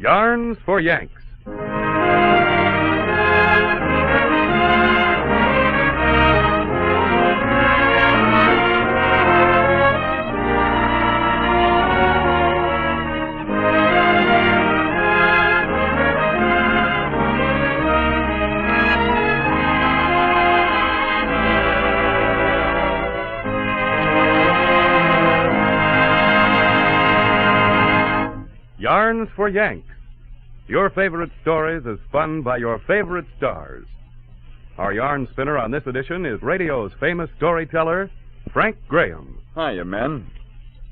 Yarns for Yanks. Yarns for Yanks. Your favorite stories as spun by your favorite stars. Our yarn spinner on this edition is radio's famous storyteller, Frank Graham. Hiya, men.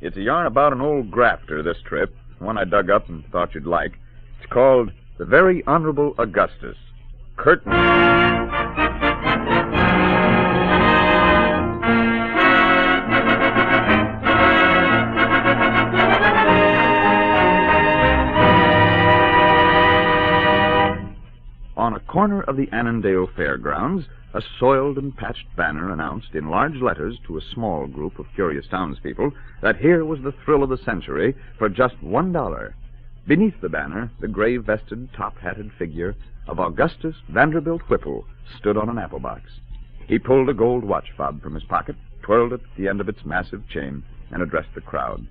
It's a yarn about an old grafter this trip, one I dug up and thought you'd like. It's called The Very Honorable Augustus. Curtain. On a corner of the Annandale Fairgrounds, a soiled and patched banner announced in large letters to a small group of curious townspeople that here was the thrill of the century for just $1. Beneath the banner, the gray-vested, top-hatted figure of Augustus Vanderbilt Whipple stood on an apple box. He pulled a gold watch fob from his pocket, twirled it at the end of its massive chain, and addressed the crowd.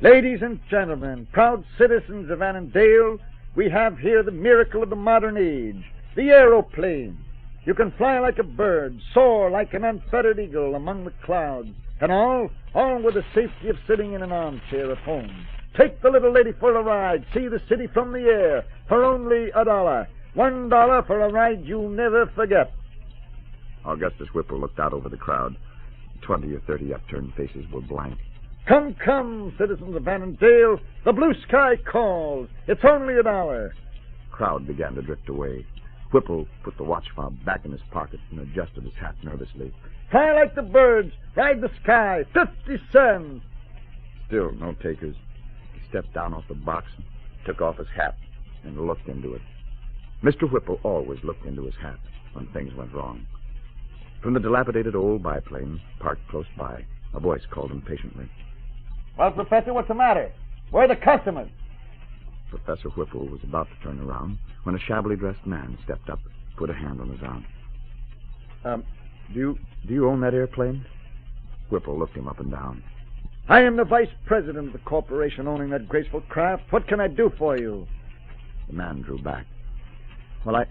Ladies and gentlemen, proud citizens of Annandale, we have here the miracle of the modern age, the aeroplane. You can fly like a bird, soar like an unfettered eagle among the clouds, and all with the safety of sitting in an armchair at home. Take the little lady for a ride, see the city from the air, for only $1. $1 for a ride you'll never forget. Augustus Whipple looked out over the crowd. 20 or 30 upturned faces were blank. Come, come, citizens of Annandale, the blue sky calls. It's only $1. The crowd began to drift away. Whipple put the watch fob back in his pocket and adjusted his hat nervously. Fly like the birds, ride the sky, 50 cents. Still no takers. He stepped down off the box and took off his hat and looked into it. Mr. Whipple always looked into his hat when things went wrong. From the dilapidated old biplane parked close by, a voice called impatiently. Well, Professor, what's the matter? Where are the customers? Professor Whipple was about to turn around when a shabbily dressed man stepped up, put a hand on his arm. Do you own that airplane? Whipple looked him up and down. I am the vice president of the corporation owning that graceful craft. What can I do for you? The man drew back. Well,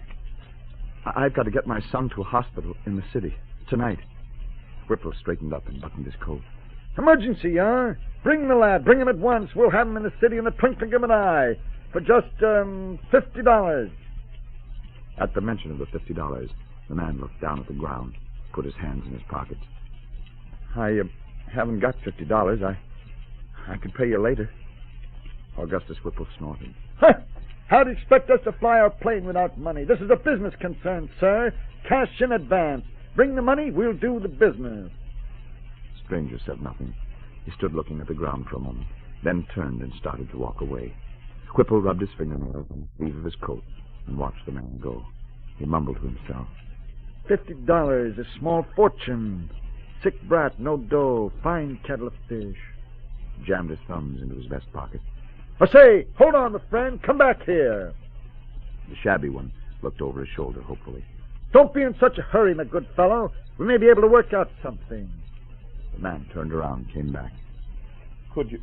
I've got to get my son to a hospital in the city tonight. Whipple straightened up and buttoned his coat. Emergency, huh? Bring the lad. Bring him at once. We'll have him in the city in the twinkling of an eye for just $50. At the mention of the $50, the man looked down at the ground, put his hands in his pockets. I haven't got $50. I could pay you later. Augustus Whipple snorted. How do you expect us to fly our plane without money? This is a business concern, sir. Cash in advance. Bring the money, we'll do the business. The stranger said nothing. He stood looking at the ground for a moment, then turned and started to walk away. Whipple rubbed his fingernails on the sleeve of his coat and watched the man go. He mumbled to himself. $50, a small fortune. Sick brat, no dough, fine kettle of fish. He jammed his thumbs into his vest pocket. Say, hold on, my friend. Come back here. The shabby one looked over his shoulder hopefully. Don't be in such a hurry, my good fellow. We may be able to work out something. The man turned around and came back. Could you...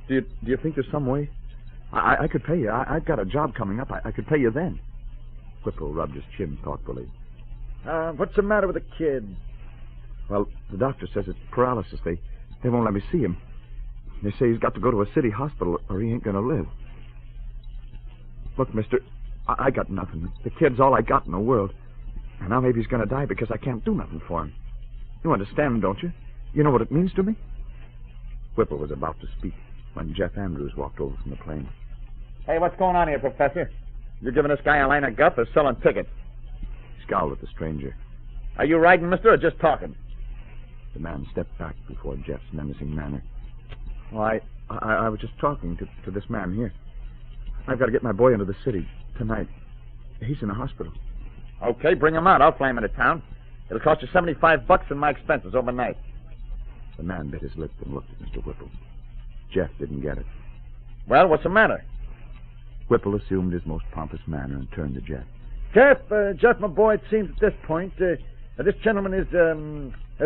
Do you think there's some way? I could pay you. I've got a job coming up. I could pay you then. Whipple rubbed his chin thoughtfully. What's the matter with the kid? Well, the doctor says it's paralysis. They won't let me see him. They say he's got to go to a city hospital or he ain't going to live. Look, mister, I got nothing. The kid's all I got in the world. And now maybe he's going to die because I can't do nothing for him. You understand, don't you? You know what it means to me? Whipple was about to speak when Jeff Andrews walked over from the plane. Hey, what's going on here, Professor? You giving this guy a line of guff or selling tickets? He scowled at the stranger. Are you riding, mister, or just talking? The man stepped back before Jeff's menacing manner. Well, I was just talking to this man here. I've got to get my boy into the city tonight. He's in the hospital. Okay, bring him out. I'll fly him into town. It'll cost you $75 in my expenses overnight. The man bit his lip and looked at Mr. Whipple. Jeff didn't get it. Well, what's the matter? Whipple assumed his most pompous manner and turned to Jeff. Jeff, my boy, it seems at this point, this gentleman is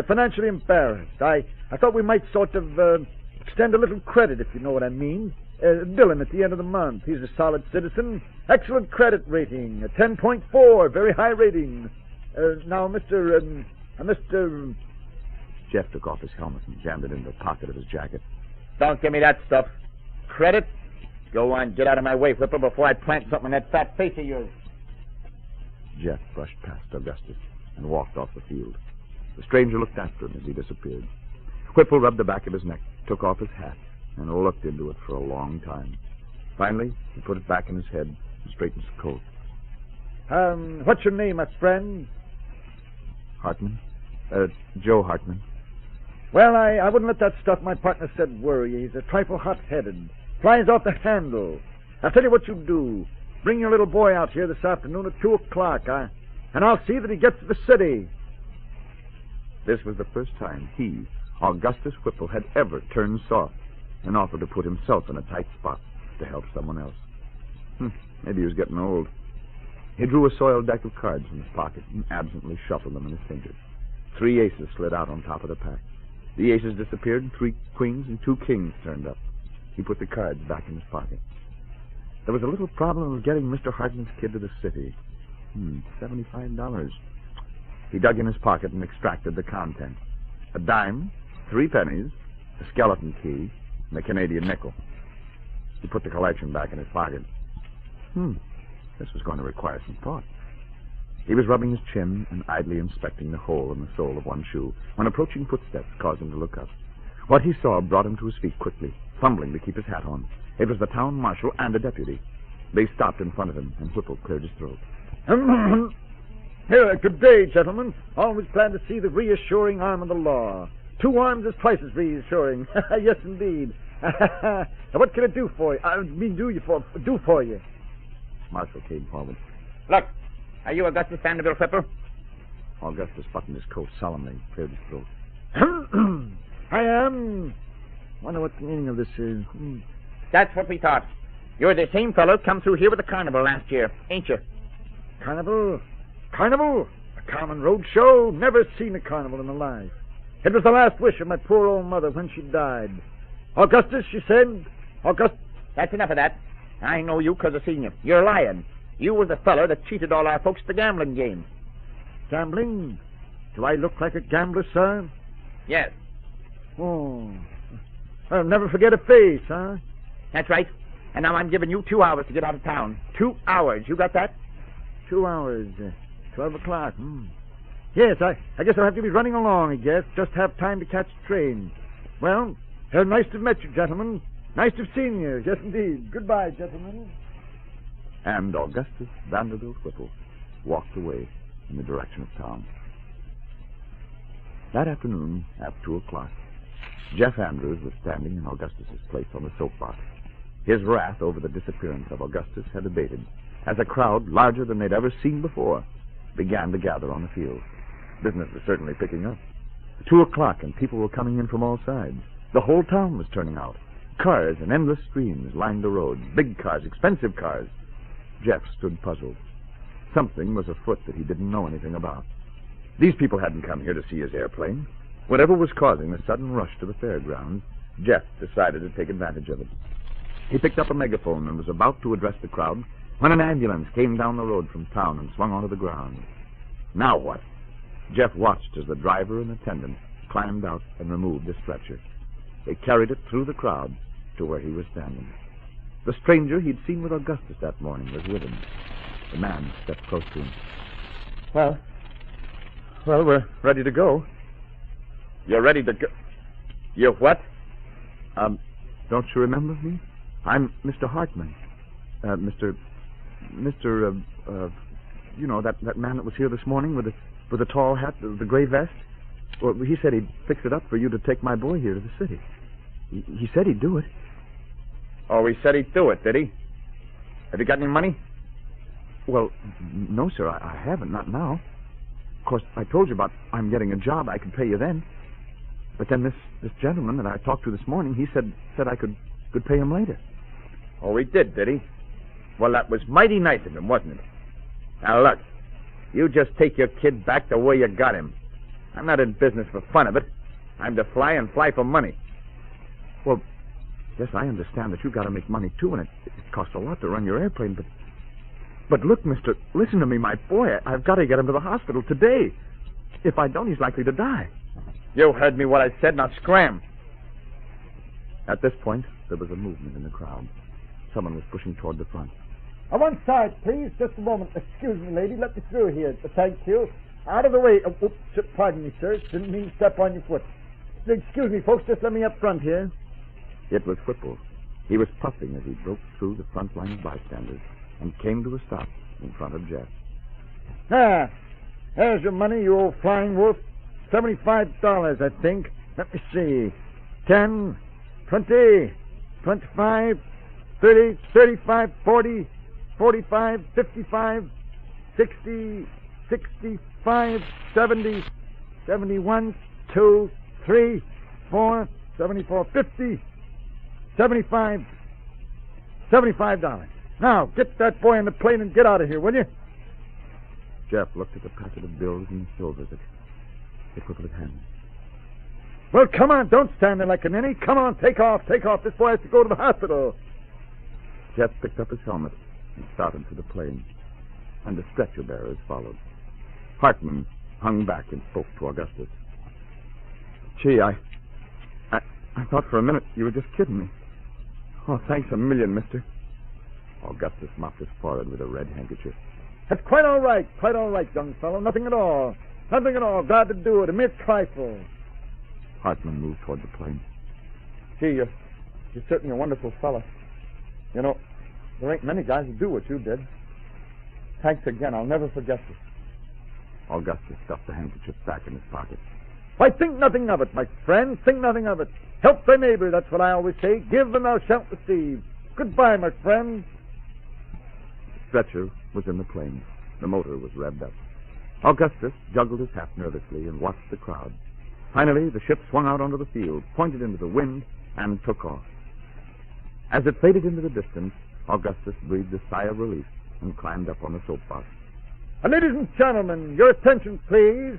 financially embarrassed. I thought we might sort of extend a little credit, if you know what I mean. Bill him at the end of the month. He's a solid citizen, excellent credit rating, a 10.4, very high rating. Now, Mr. Jeff took off his helmet and jammed it into the pocket of his jacket. Don't give me that stuff. Credit? Go on, get out of my way, Whipple, before I plant something in that fat face of yours. Jeff brushed past Augustus and walked off the field. The stranger looked after him as he disappeared. Whipple rubbed the back of his neck, took off his hat, and looked into it for a long time. Finally, he put it back in his head and straightened his coat. What's your name, my friend? Hartman? Joe Hartman. Well, I wouldn't let that stuff my partner said worry you. He's a trifle hot-headed. Flies off the handle. I'll tell you what you do. Bring your little boy out here this afternoon at 2 o'clock, and I'll see that he gets to the city. This was the first time he, Augustus Whipple, had ever turned soft and offered to put himself in a tight spot to help someone else. Maybe he was getting old. He drew a soiled deck of cards from his pocket and absently shuffled them in his fingers. 3 aces slid out on top of the pack. The aces disappeared, and 3 queens and 2 kings turned up. He put the cards back in his pocket. There was a little problem of getting Mr. Hartman's kid to the city. $75. He dug in his pocket and extracted the contents. A dime, 3 pennies, a skeleton key, and a Canadian nickel. He put the collection back in his pocket. This was going to require some thought. He was rubbing his chin and idly inspecting the hole in the sole of one shoe when approaching footsteps caused him to look up. What he saw brought him to his feet quickly, fumbling to keep his hat on. It was the town marshal and a deputy. They stopped in front of him, and Whipple cleared his throat. Here, good day, gentlemen. Always glad to see the reassuring arm of the law. 2 arms is twice as reassuring. Yes, indeed. Now, what can I do for you? Do for you? Marshal came forward. Look, are you Augustus Vanderbilt Whipple? Augustus buttoned his coat solemnly, cleared his throat. I am. Wonder what the meaning of this is. That's what we thought. You're the same fellow come through here with the carnival last year, ain't you? Carnival? Carnival? A common road show? Never seen a carnival in my life. It was the last wish of my poor old mother when she died. Augustus, she said. Augustus. That's enough of that. I know you because I've seen you. You're lying. You was the fellow that cheated all our folks at the gambling game. Gambling? Do I look like a gambler, sir? Yes. Oh. I'll never forget a face, huh? That's right. And now I'm giving you 2 hours to get out of town. 2 hours. You got that? 2 hours. 12 o'clock. Yes, I guess I'll have to be running along, I guess. Just have time to catch the train. Well, nice to have met you, gentlemen. Nice to have seen you. Yes, indeed. Goodbye, gentlemen. And Augustus Vanderbilt Whipple walked away in the direction of town. That afternoon, at 2 o'clock, Jeff Andrews was standing in Augustus's place on the soapbox. His wrath over the disappearance of Augustus had abated, as a crowd larger than they'd ever seen before began to gather on the field. Business was certainly picking up. 2 o'clock, and people were coming in from all sides. The whole town was turning out. Cars in endless streams lined the road. Big cars, expensive cars. Jeff stood puzzled. Something was afoot that he didn't know anything about. These people hadn't come here to see his airplane. Whatever was causing the sudden rush to the fairgrounds, Jeff decided to take advantage of it. He picked up a megaphone and was about to address the crowd when an ambulance came down the road from town and swung onto the ground. Now what? Jeff watched as the driver and attendant climbed out and removed the stretcher. They carried it through the crowd to where he was standing. The stranger he'd seen with Augustus that morning was with him. The man stepped close to him. Well, we're ready to go. You're ready to go? You what? Don't you remember me? I'm Mr. Hartman. You know, that man that was here this morning with the tall hat, the gray vest? Well, he said he'd fix it up for you to take my boy here to the city. He said he'd do it. Oh, he said he'd do it, did he? Have you got any money? Well, no, sir, I haven't, not now. Of course, I told you about I'm getting a job. I could pay you then. But then this gentleman that I talked to this morning, he said I could pay him later. Oh, he did he? Well, that was mighty nice of him, wasn't it? Now, look, you just take your kid back the way you got him. I'm not in business for fun of it. I'm to fly and fly for money. Well, yes, I understand that you've got to make money, too, and it costs a lot to run your airplane, But look, mister, listen to me, my boy. I've got to get him to the hospital today. If I don't, he's likely to die. You heard me what I said, now scram. At this point, there was a movement in the crowd. Someone was pushing toward the front. One side, please. Just a moment. Excuse me, lady. Let me through here. Thank you. Out of the way. Oops, pardon me, sir. Didn't mean to step on your foot. Excuse me, folks. Just let me up front here. It was Whipple. He was puffing as he broke through the front line of bystanders and came to a stop in front of Jeff. Ah, there's your money, you old flying wolf. $75, I think. Let me see. 10, 20, 25, 30, 35, 40, 45, 55, 60, 65, 70, 71, 2, 3, 4, 74, 50, 75, $75. Now, get that boy in the plane and get out of here, will you? Jeff looked at the packet of bills and silvers at Whipple's hand. Well, come on, don't stand there like a ninny. Come on, take off. This boy has to go to the hospital. Jeff picked up his helmet and started for the plane, and the stretcher bearers followed. Hartman hung back and spoke to Augustus. Gee, I thought for a minute you were just kidding me. Oh, thanks a million, mister. Augustus mopped his forehead with a red handkerchief. That's quite all right, young fellow. Nothing at all. Glad to do it. A mere trifle. Hartman moved toward the plane. Gee, you're certainly a wonderful fellow. You know, there ain't many guys who do what you did. Thanks again. I'll never forget this. Augustus stuffed the handkerchief back in his pocket. Why, think nothing of it, my friend. Think nothing of it. Help thy neighbor, that's what I always say. Give and thou shalt receive. Goodbye, my friend. The stretcher was in the plane. The motor was revved up. Augustus juggled his hat nervously and watched the crowd. Finally, the ship swung out onto the field, pointed into the wind, and took off. As it faded into the distance, Augustus breathed a sigh of relief and climbed up on the soapbox. Ladies and gentlemen, your attention, please.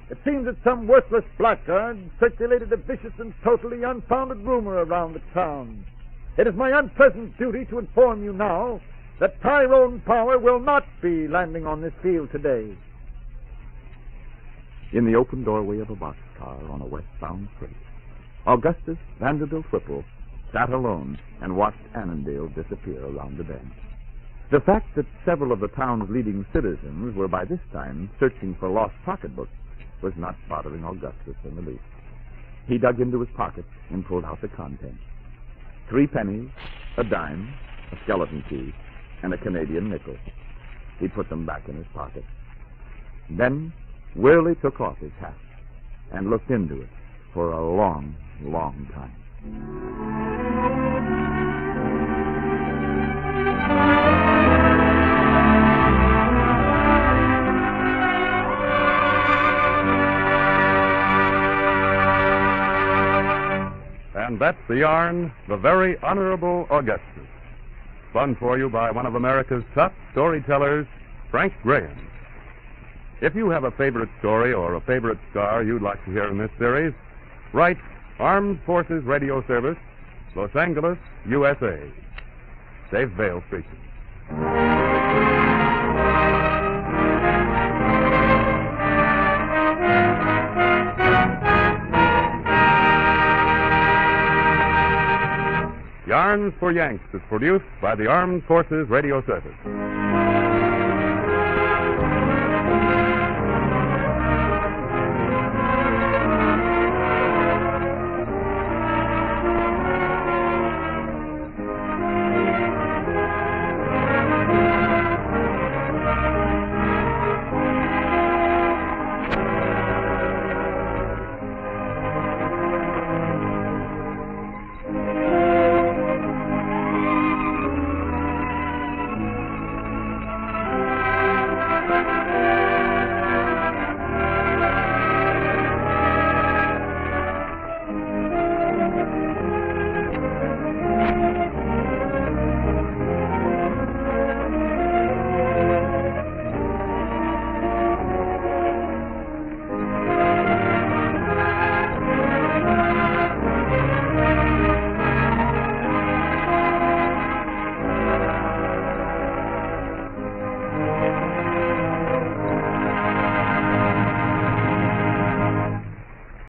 It seems that some worthless blackguard circulated a vicious and totally unfounded rumor around the town. It is my unpleasant duty to inform you now that Tyrone Power will not be landing on this field today. In the open doorway of a boxcar on a westbound freight, Augustus Vanderbilt Whipple sat alone and watched Annandale disappear around the bend. The fact that several of the town's leading citizens were by this time searching for lost pocketbooks was not bothering Augustus in the least. He dug into his pocket and pulled out the contents. 3 pennies, a dime, a skeleton key, and a Canadian nickel. He put them back in his pocket. Then wearily took off his hat and looked into it for a long, long time. And that's the yarn, The Very Honorable Augustus. Spun for you by one of America's top storytellers, Frank Graham. If you have a favorite story or a favorite star you'd like to hear in this series, write Armed Forces Radio Service, Los Angeles, USA. Dave Vale speaking. Yarns for Yanks is produced by the Armed Forces Radio Service.